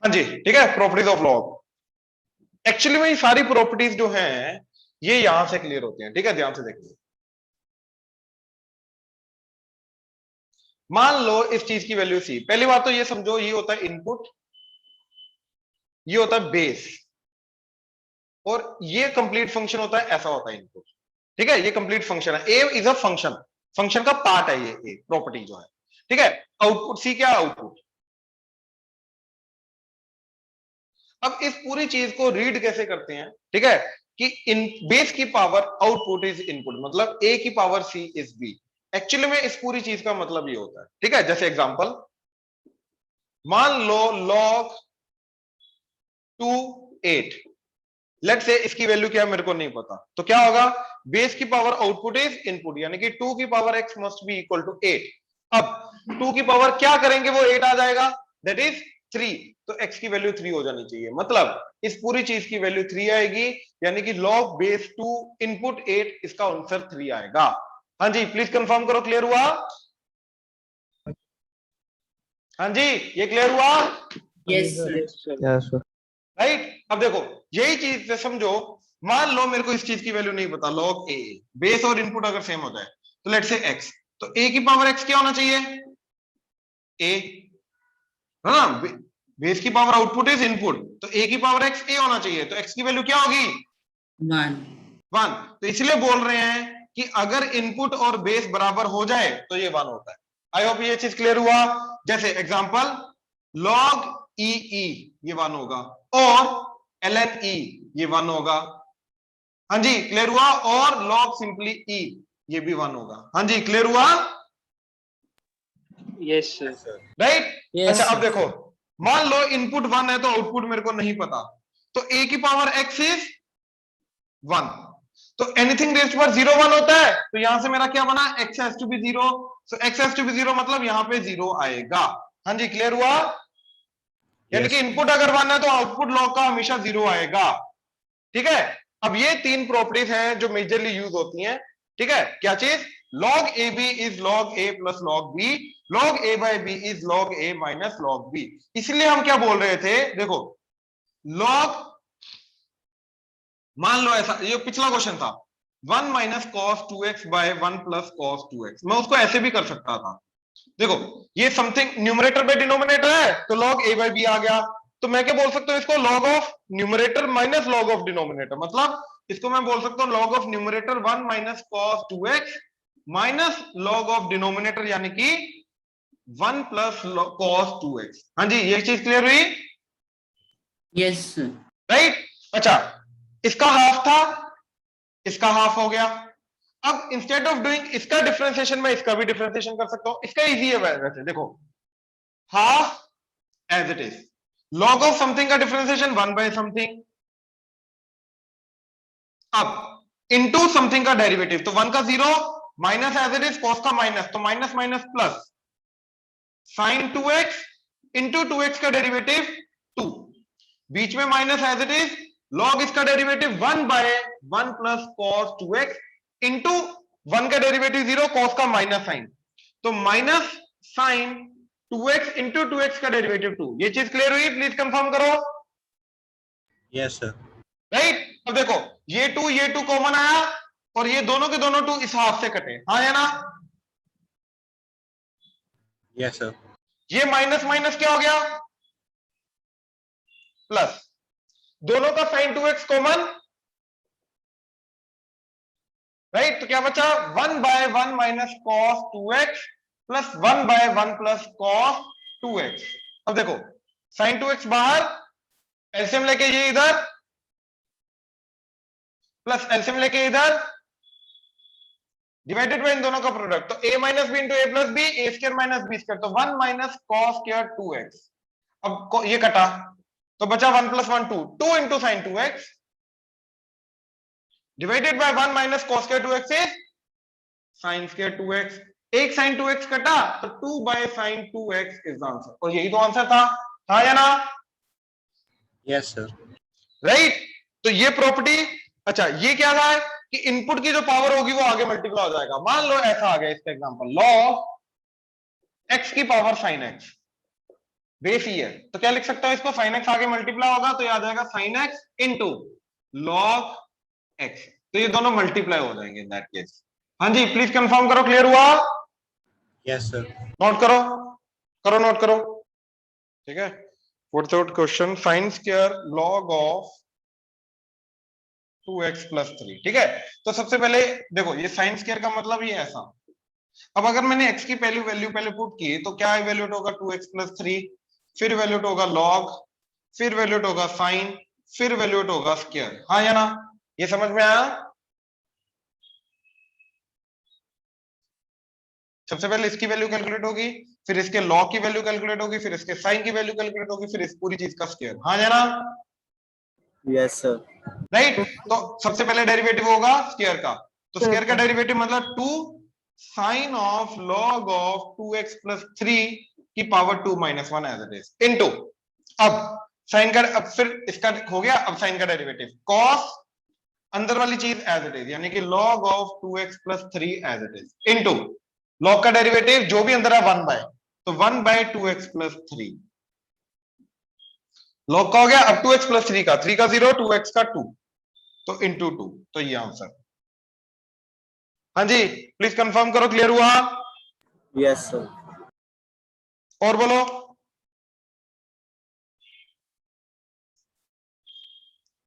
हाँ जी, ठीक है, प्रॉपर्टीज ऑफ लॉग। एक्चुअली में ये सारी प्रॉपर्टीज जो हैं ये यहां से क्लियर होती हैं, ठीक है, ध्यान से देखिए। मान लो इस चीज की वैल्यू सी, पहली बात तो ये समझो ये होता है इनपुट, ये होता है बेस, और ये कंप्लीट फंक्शन होता है, ऐसा होता है इनपुट, ठीक है, ये कंप्लीट फंक्शन है, ए इज अ फंक्शन, फंक्शन का पार्ट है ये प्रॉपर्टी जो है, ठीक है। आउटपुट सी क्या, आउटपुट। अब इस पूरी चीज को रीड कैसे करते हैं, ठीक है, कि इन बेस की पावर आउटपुट इज इनपुट, मतलब ए की power C is B. Actually में इस पूरी चीज का मतलब ये होता है, ठीक है। जैसे एग्जांपल मान लो log 2 8, लेट से इसकी वैल्यू क्या है मेरे को नहीं पता, तो क्या होगा, बेस की पावर आउटपुट इज इनपुट, यानी कि 2 की power x must be equal to 8। अब 2 की पावर क्या करेंगे, वो 8 आ जाएगा, दैट इज 3, तो x की वैल्यू 3 हो जानी चाहिए, मतलब इस पूरी चीज की वैल्यू 3 आएगी, यानी कि log बेस 2 इनपुट 8, इसका आंसर 3 आएगा। हाँ जी, प्लीज कंफर्म करो, क्लियर हुआ? हाँ जी, ये क्लियर हुआ? Yes sir. राइट। अब देखो यही चीज से समझो, मान लो मेरे को इस चीज की वैल्यू नहीं पता, log a, बेस और इनपुट अगर सेम हो जाए तो लेट से x, तो a की पावर x क्या होना चाहिए, a, है ना, बेस की पावर आउटपुट इज इनपुट, तो a की पावर x a होना चाहिए, तो x की वैल्यू क्या होगी, 1। तो इसलिए बोल रहे हैं कि अगर इनपुट और बेस बराबर हो जाए तो ये 1 होता है। आई होप ये चीज क्लियर हुआ। जैसे एग्जांपल log e e, ये 1 होगा, और ln e, ये 1 होगा। हाँ जी, क्लियर हुआ। और log सिंपली e, ये भी 1 होगा। हाँ जी, क्लियर हुआ? Yes sir. राइट। अच्छा अब देखो, मान लो इनपुट 1 है तो आउटपुट मेरे को नहीं पता, तो a की पावर x इज 1, तो एनीथिंग रेज्ड पर 0 1 होता है, तो यहां से मेरा क्या बना, x has to be 0, so x has to be 0 मतलब यहां पे 0 आएगा। हाँ जी, क्लियर हुआ? यानी कि इनपुट अगर 1 है तो आउटपुट लॉग का हमेशा 0 आएगा, ठीक है। अब ये 3 प्रॉपर्टीज हैं जो मेजरली यूज होती हैं, ठीक है। क्या चीज, log ab is log a plus log b, log a by b is log a minus log b। इसलिए हम क्या बोल रहे थे, देखो log, मान लो ऐसा, ये पिछला क्वेश्चन था 1 minus cos 2x by 1 plus cos 2x, मैं उसको ऐसे भी कर सकता था। देखो ये समथिंग न्यूमरेटर बाय डिनोमिनेटर है, तो log a बाय b आ गया, तो मैं क्या बोल सकता हूं इसको, log of numerator minus log of denominator, मतलब इसको मैं बोल सकता हूं log of numerator 1 minus cos 2x minus log of denominator, यानी कि 1 प्लस कॉस 2x। हाँ जी, ये चीज क्लियर हुई? Yes right. अच्छा, इसका हाफ था, इसका हाफ हो गया। अब इंस्टेड ऑफ डूइंग इसका डिफरेंशिएशन, मैं इसका भी डिफरेंशिएशन कर सकता हूं, इसका इजी है वैसे, देखो half as it is, log of something का डिफरेंशिएशन 1 बाय समथिंग, अब इनटू समथिंग का डेरिवेटिव, तो 1 का 0 minus as it is, cos का माइनस, तो minus minus plus, sine 2x into 2x का डेरिवेटिव 2, बीच में minus as it is, log इसका derivative 1 by 1 plus cos 2x into 1 का डेरिवेटिव 0, कॉस का माइनस साइन, तो minus sign 2x into 2x का डेरिवेटिव 2। ये चीज क्लियर हुई? प्लीज कंफर्म करो। Yes sir. राइट। अब देखो ये 2 कॉमन आया, और ये दोनों के दोनों 2 इस हाफ से कटे, हाँ है ना? Yes sir. ये माइनस माइनस क्या हो गया, प्लस, दोनों का साइन 2x कॉमन, राइट, तो क्या बचा, 1 by 1 minus cos 2x plus 1 by 1 plus cos 2x। अब देखो साइन 2x बाहर, एलसीएम लेके ये इधर, प्लस एलसीएम लेके इधर, डिवाइडेड बाय इन दोनों का प्रोडक्ट, तो a minus B into A plus B, A square minus B square, तो 1 माइनस कॉस स्क्वायर 2x। अब ये कटा तो बचा 1 plus 1 2 into sine 2x divided by 1 minus cos square 2x is sine square 2x। एक sign 2x कटा तो 2 by sine 2x is the answer, और यही तो आंसर था, हाँ या ना? Yes sir. राइट। तो ये प्रॉपर्टी, अच्छा ये क्या था कि इनपुट की जो पावर होगी वो आगे मल्टीप्लाई हो जाएगा। मान लो ऐसा आ गया इसका एग्जांपल, log x की पावर sin x बेस ही है, तो क्या लिख सकता हूं इसको, साइन एक्स आगे मल्टीप्लाई होगा तो याद आएगा sign X into log x, तो ये दोनों मल्टीप्लाई हो जाएंगे इन दैट केस। हाँ जी प्लीज कंफर्म करो, क्लियर हुआ? Yes, sir. नोट करो, करो नोट करो, ठीक है। Fourth out question, sine square log of 2x+3, ठीक है। तो सबसे पहले देखो ये साइन स्क्वायर का मतलब ये ऐसा, अब अगर मैंने x की पहली वैल्यू पहले पुट की तो क्या इवेल्यूट होगा 2x+3, फिर इवेल्यूट होगा लॉग, फिर इवेल्यूट होगा साइन, फिर इवेल्यूट होगा स्क्वायर, हाँ या ना? ये समझ में आया? सबसे पहले इसकी वैल्यू कैलकुलेट होगी, फिर इसके लॉग की वैल्यू कैलकुलेट होगी, फिर इसके साइन की वैल्यू कैलकुलेट होगी, फिर इस पूरी चीज का स्क्वायर, हाँ या ना? Yes, sir. राइट, तो सबसे पहले डेरिवेटिव होगा स्क्वायर का, तो स्क्वायर का डेरिवेटिव मतलब 2 sign of log of 2x+3 की power 2 - 1 as it is into, अब साइन का, अब फिर इसका हो गया, अब साइन का डेरिवेटिव cos अंदर वाली चीज एज इट इज, यानी कि log of 2x+3 as it is into log का डेरिवेटिव जो भी अंदर है 1 बाय, तो 1 बाय 2x+3, log का हो गया, अब 2x+3 का 3 का 0, 2x का 2, तो इंटू 2, तो ये आंसर। हाँ जी प्लीज कंफर्म करो, क्लियर हुआ? Yes, sir. और बोलो,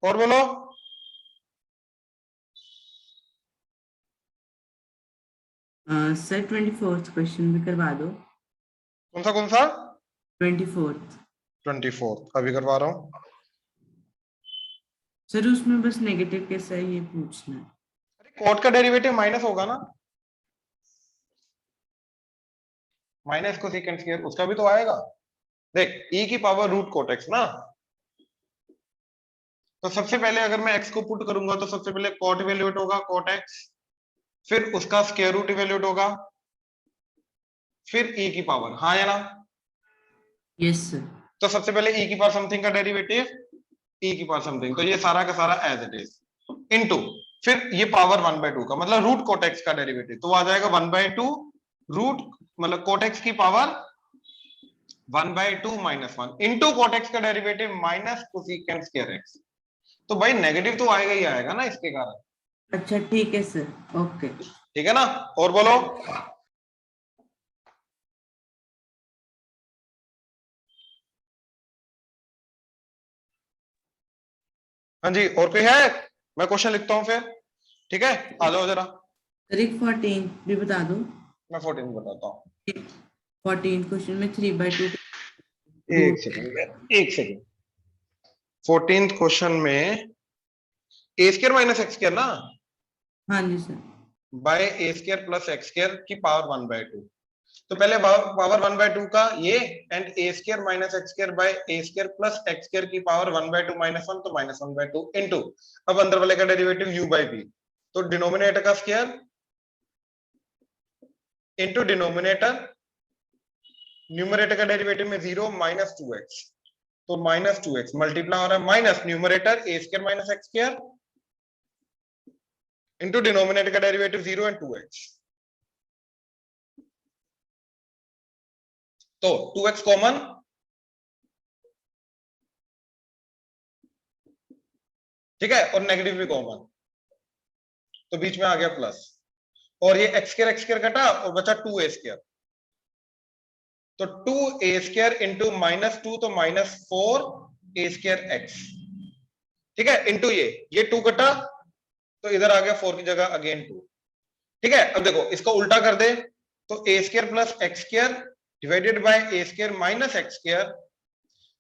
और बोलो। सर 24th क्वेश्चन भी करवा दो। कौन सा? 24th। 24 अभी करवा रहा हूं। सर उसमें बस नेगेटिव कैसा है ये पूछना है। अरे कॉट का डेरिवेटिव माइनस होगा ना, माइनस को सेकंड स्क्वायर उसका भी तो आएगा, देख e की पावर रूट कोट एक्स ना, तो सबसे पहले अगर मैं x को पुट करूंगा तो सबसे पहले कॉट इवेल्यूट होगा कॉट x, फिर उसका स्क्वायर रूट इवेल्यूट होगा, फिर e की पावर, हाँ या ना? Yes sir. तो सबसे पहले e की पावर समथिंग का डेरिवेटिव, e की पावर समथिंग, तो ये सारा का सारा एज इट इज इनटू, फिर ये पावर 1/2 का मतलब रूट कोट एक्स का डेरिवेटिव, तो वो आ जाएगा 1/2 रूट, मतलब कोट एक्स की पावर 1/2 - 1 इंटू कोट एक्स का derivative minus cosecant square x, तो भाई नेगेटिव तो आएगा ही आएगा ना इसके कारण। अच्छा ठीक है सर, ओके। ठीक है ना, और बोलो। हाँ जी और कोई है? मैं क्वेश्चन लिखता हूं फिर, ठीक है, आ जाओ जरा। सर एक 14 भी बता दो। मैं 14 बताता हूँ, 14 क्वेश्चन में 3/2 एक रूट। सेकंड, एक सेकंड। 14th क्वेश्चन में ए स्क्वायर माइनस एक्स स्क्वायर ना, हाँ जी सर। बाय ए स्क्वायर प्लस एक्स स्क्वायर की पावर 1/2, तो पहले पावर 1/2 का ये, and a square minus x square by A square plus x square की पावर 1/2 - 1, तो -1/2 इनटू, अब अंदर वाले का डेरिवेटिव u बाय v, तो डिनोमिनेटर का स्क्वायर इनटू डिनोमिनेटर, न्यूमरेटर का डेरिवेटिव में 0 -2x, तो -2x मल्टीप्लाई हो रहा है minus numerator a square minus x square into denominator का डेरिवेटिव 0 एंड 2x, तो 2x कॉमन, ठीक है, और नेगेटिव भी कॉमन, तो बीच में आ गया प्लस, और ये एक्स स्क्वायर कटा और बचा 2a स्क्वायर, तो 2a स्क्वायर इंटू -2, तो -4a स्क्वायर एक्स, ठीक है, इंटू ये 2 कटा, तो इधर आ गया 4 की जगह अगेन 2, ठीक है। अब देखो इसको उल्टा कर दे, तो a square plus x square divided by a square minus x square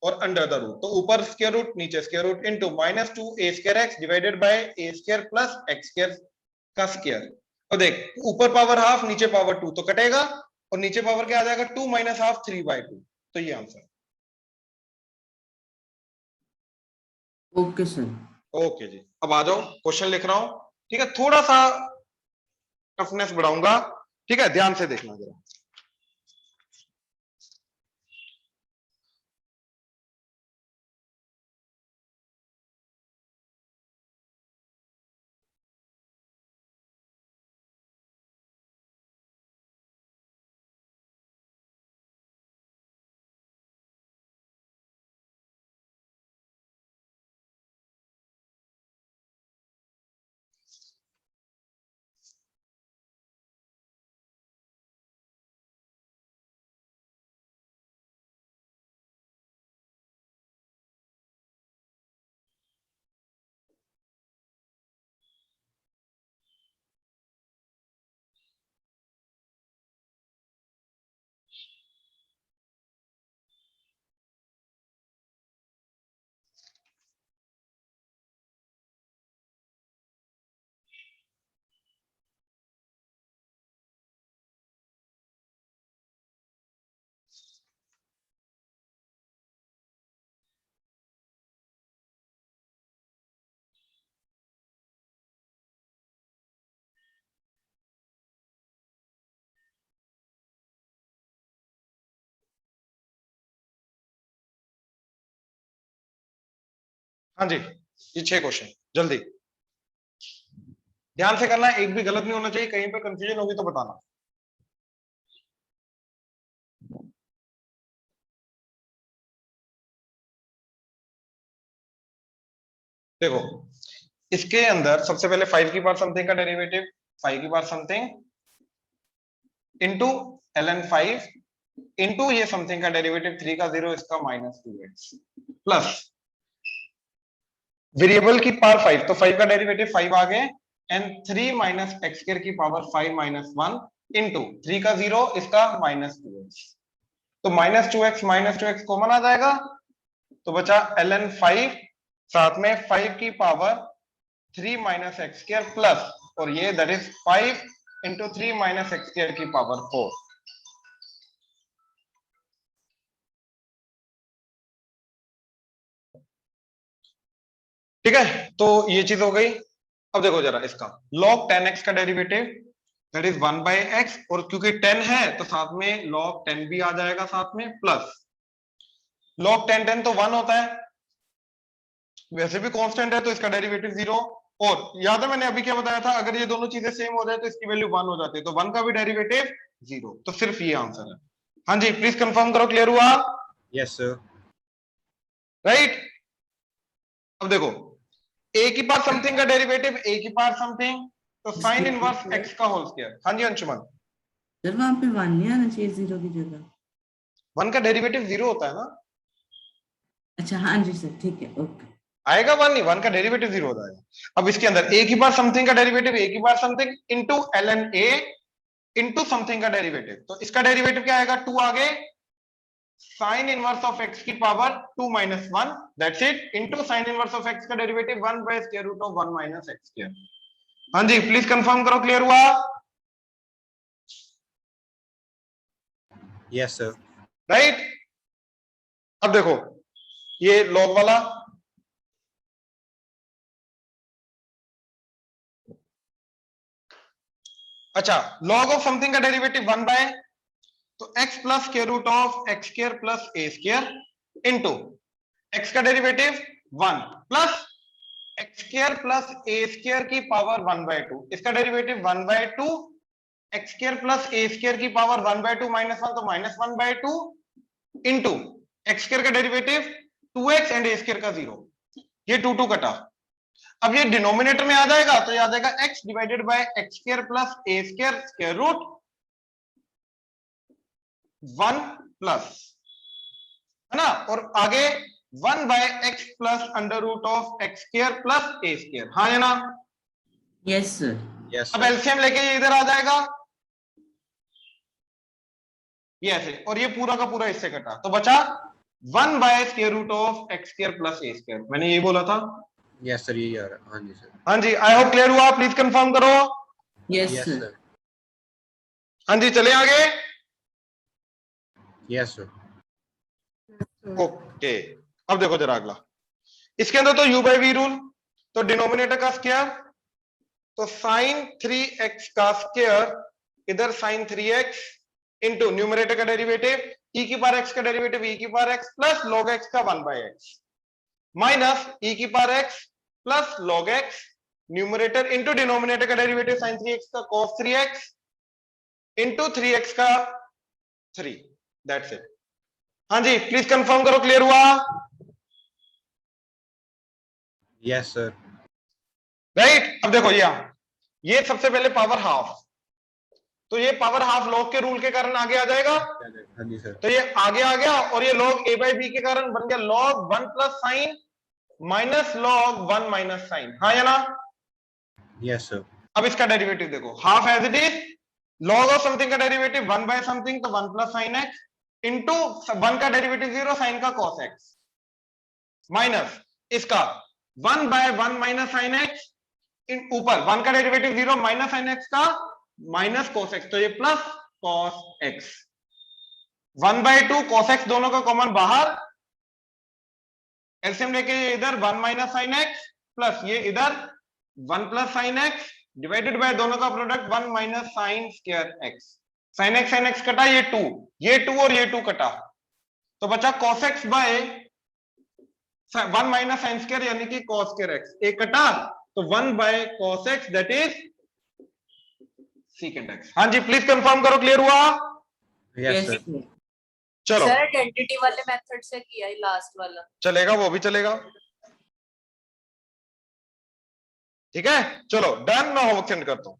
और अंडर द रूट, तो ऊपर स्क्वायर रूट नीचे square root into -2a square x divided by a square plus x square का स्क्वायर, और देख ऊपर power half नीचे power 2, तो कटेगा, और नीचे पावर क्या आ जाएगा 2 - हाफ 3/2, तो ये आंसर। Okay sir. ओके जी, अब आ जाओ क्वेश्चन लिख रहा हूं, ठीक है, थोड़ा सा टफनेस बढ़ाऊंगा, ठीक है, ध्यान से देखना जरा। हाँ जी, ये 6 क्वेश्चन, जल्दी ध्यान से करना, एक भी गलत नहीं होना चाहिए, कहीं पे कंफ्यूजन होगी तो बताना। देखो इसके अंदर सबसे पहले 5 की पावर समथिंग का डेरिवेटिव 5 की power something into ln 5 into ये समथिंग का डेरिवेटिव 3 का 0 इसका -2x प्लस वेरिएबल की पावर 5, तो 5 का डेरिवेटिव 5 आ गए एंड 3 माइनस एक्स स्क्वायर की पावर 5 माइनस 1 इंटू 3 का 0 इसका -2x, तो -2x कॉमन आ जाएगा, तो बचा ln 5 साथ में 5 की power 3 minus x square plus और ये that is 5 into 3 minus x square की पावर 4। ठीक है, तो ये चीज हो गई। अब देखो जरा इसका log 10x का डेरिवेटिव दैट इज 1/x, और क्योंकि 10 है तो साथ में log 10 भी आ जाएगा साथ में, प्लस log 10 तो 1 होता है, वैसे भी कांस्टेंट है तो इसका डेरिवेटिव 0, और याद है मैंने अभी क्या बताया था, अगर ये दोनों चीजें सेम हो जाए तो इसकी वैल्यू 1 हो जाती है, तो 1 का भी डेरिवेटिव 0, तो सिर्फ ये आंसर है। हाँ जी प्लीज कंफर्म करो, क्लियर हुआ? Yes, sir. राइट। अब देखो a की पावर समथिंग का डेरिवेटिव a की पावर समथिंग, तो साइन इनवर्स x का होल स्क्वायर। हाँ जी अंशुमन, सर वहां पे 1 नहीं आना चाहिए 0 की जगह। 1 का डेरिवेटिव 0 होता है ना। अच्छा हाँ जी सर, ठीक है, ओके। आएगा 1 नहीं, 1 का डेरिवेटिव 0 हो जाएगा। अब इसके अंदर a की पावर समथिंग का डेरिवेटिव a की power something into ln a into something का डेरिवेटिव, तो इसका डेरिवेटिव क्या आएगा, 2 आगे साइन इनवर्स ऑफ x की power 2 minus 1 that's it into sine inverse of x का derivative 1 by square root of 1 minus x square. हाँ जी प्लीज कंफर्म करो, क्लियर हुआ? Yes, sir. राइट। अब देखो ये लॉग वाला, अच्छा लॉग ऑफ समथिंग का डेरिवेटिव 1 बाय, तो x plus square root of x square plus A square into x का derivative 1 plus x square plus ए स्क्वायर की पावर 1/2, इसका डेरिवेटिव 1/2 एक्स स्क्वायर प्लस ए स्क्वायर की पावर 1/2 माइनस 1, तो -1/2 into x square का derivative 2x and a square का 0, ये 2 कटा। अब ये डिनोमिनेटर में आ जाएगा तो ये आ जाएगा x divided by X square plus A square square root 1 plus, है ना, और आगे 1 by X plus under root of x square plus A square, हाँ है ना। Yes sir. Yes, अब sir. एलसीएम लेके ये इधर आ जाएगा ये ऐसे, और ये पूरा का पूरा इससे कटा, तो बचा 1 by square root of x square plus A square, मैंने ये बोला था। Yes, sir. यही आ रहा है। हाँ जी सर। हाँ जी आई होप क्लियर हुआ, प्लीज कंफर्म करो। Yes Yes, sir. sir. हाँ जी चले आगे। Yes, sir. ओके अब देखो जरा अगला, इसके अंदर तो u बाई वी रूल, तो डिनोमिनेटर का स्क्वायर, तो साइन 3x का स्क्वायर इधर साइन 3x इंटू न्यूमरेटर का डेरिवेटिव e की पावर x का डेरिवेटिव e की power x plus log x का 1/x माइनस e की power x plus log x numerator into denominator का डेरिवेटिव साइन 3x का cos 3x इंटू 3x का 3, that's it. हाँ जी प्लीज कंफर्म करो, क्लियर हुआ? Yes, sir. राइट। अब देखो ये सबसे पहले पावर हाफ, तो ये पावर हाफ लॉग के रूल के कारण आगे आ जाएगा, हाँ जी सर। तो ये आगे आ गया, और ये log a बाई बी के कारण बन गया log 1 plus sine minus log 1 minus sine, हाँ या ना। Yes, sir. अब इसका डेरिवेटिव देखो, half as it is log of something का डेरिवेटिव 1 बाय समथिंग, तो 1 प्लस साइन एक्स इंटू 1 का डेरिवेटिव 0 साइन का cos x माइनस इसका 1 बाय 1 माइनस साइन एक्स ऊपर 1 का डेरिवेटिव 0 माइनस साइन एक्स का माइनस cos x, तो ये plus cos x 1/2 cos x दोनों का कॉमन बाहर, एलसीएम लेके ये इधर 1 माइनस साइन एक्स प्लस ये इधर 1 plus sine x divided by दोनों का product 1 minus sine square x, sine x कटा, ये 2 और ये 2 कटा, तो बचा cos x by 1 minus sine square यानी कि कॉस स्क्वायर एक्स, एक कटा तो 1 by cos X that is secant X. हाँ जी प्लीज कंफर्म करो, क्लियर हुआ? Yes, sir. sir. चलो सर आइडेंटिटी वाले मेथड से किया है लास्ट वाला। चलेगा, वो भी चलेगा, ठीक है। चलो डन, मैं होमवर्क सेंड करता हूं।